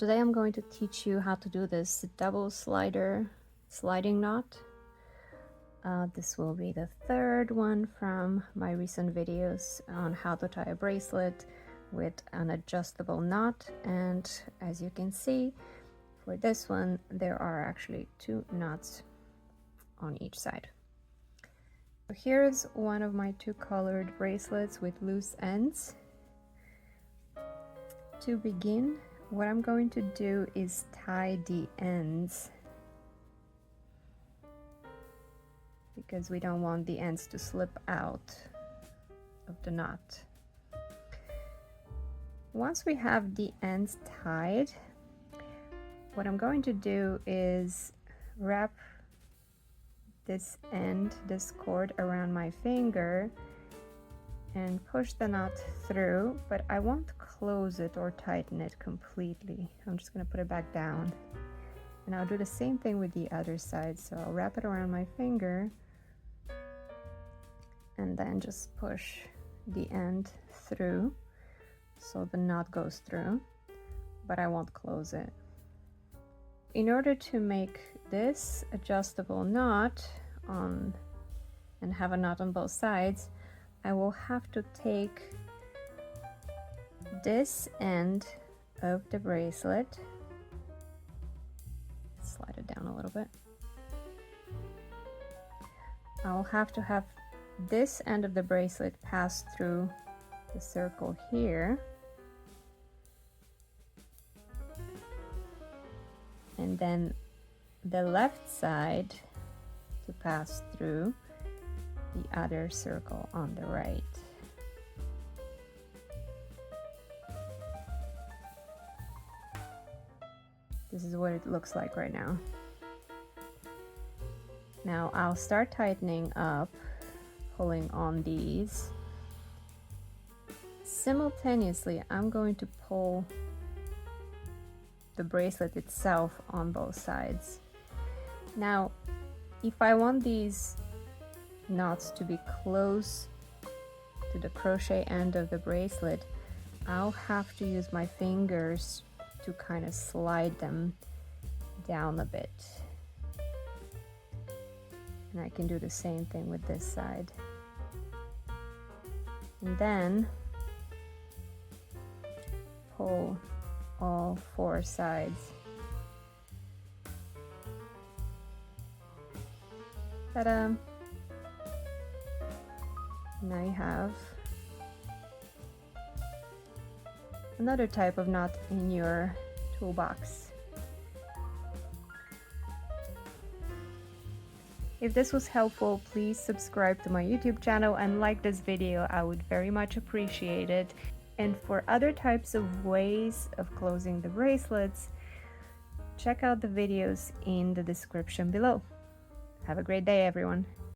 Today I'm going to teach you how to do this double sliding knot. This will be the third one from my recent videos on how to tie a bracelet with an adjustable knot, and as you can see, for this one there are actually 2 knots on each side. So here's one of my 2 colored bracelets with loose ends. To begin, what I'm going to do is tie the ends, because we don't want the ends to slip out of the knot. Once we have the ends tied, what I'm going to do is wrap this cord around my finger and push the knot through, but I won't close it or tighten it completely. I'm just going to put it back down, and I'll do the same thing with the other side. So I'll wrap it around my finger and then just push the end through so the knot goes through, but I won't close it. In order to make this adjustable knot and have a knot on both sides, I will have to take this end of the bracelet, slide it down a little bit. I'll have to have this end of the bracelet pass through the circle here, and then the left side to pass through the other circle on the right. This is what it looks like right now. Now I'll start tightening up, pulling on these. Simultaneously, I'm going to pull the bracelet itself on both sides. Now, if I want these knots to be close to the crochet end of the bracelet, I'll have to use my fingers to kind of slide them down a bit. And I can do the same thing with this side. And then pull all 4 sides. Ta-da! Now you have another type of knot in your toolbox. If this was helpful, please subscribe to my YouTube channel and like this video. I would very much appreciate it. And for other types of ways of closing the bracelets, check out the videos in the description below. Have a great day, everyone.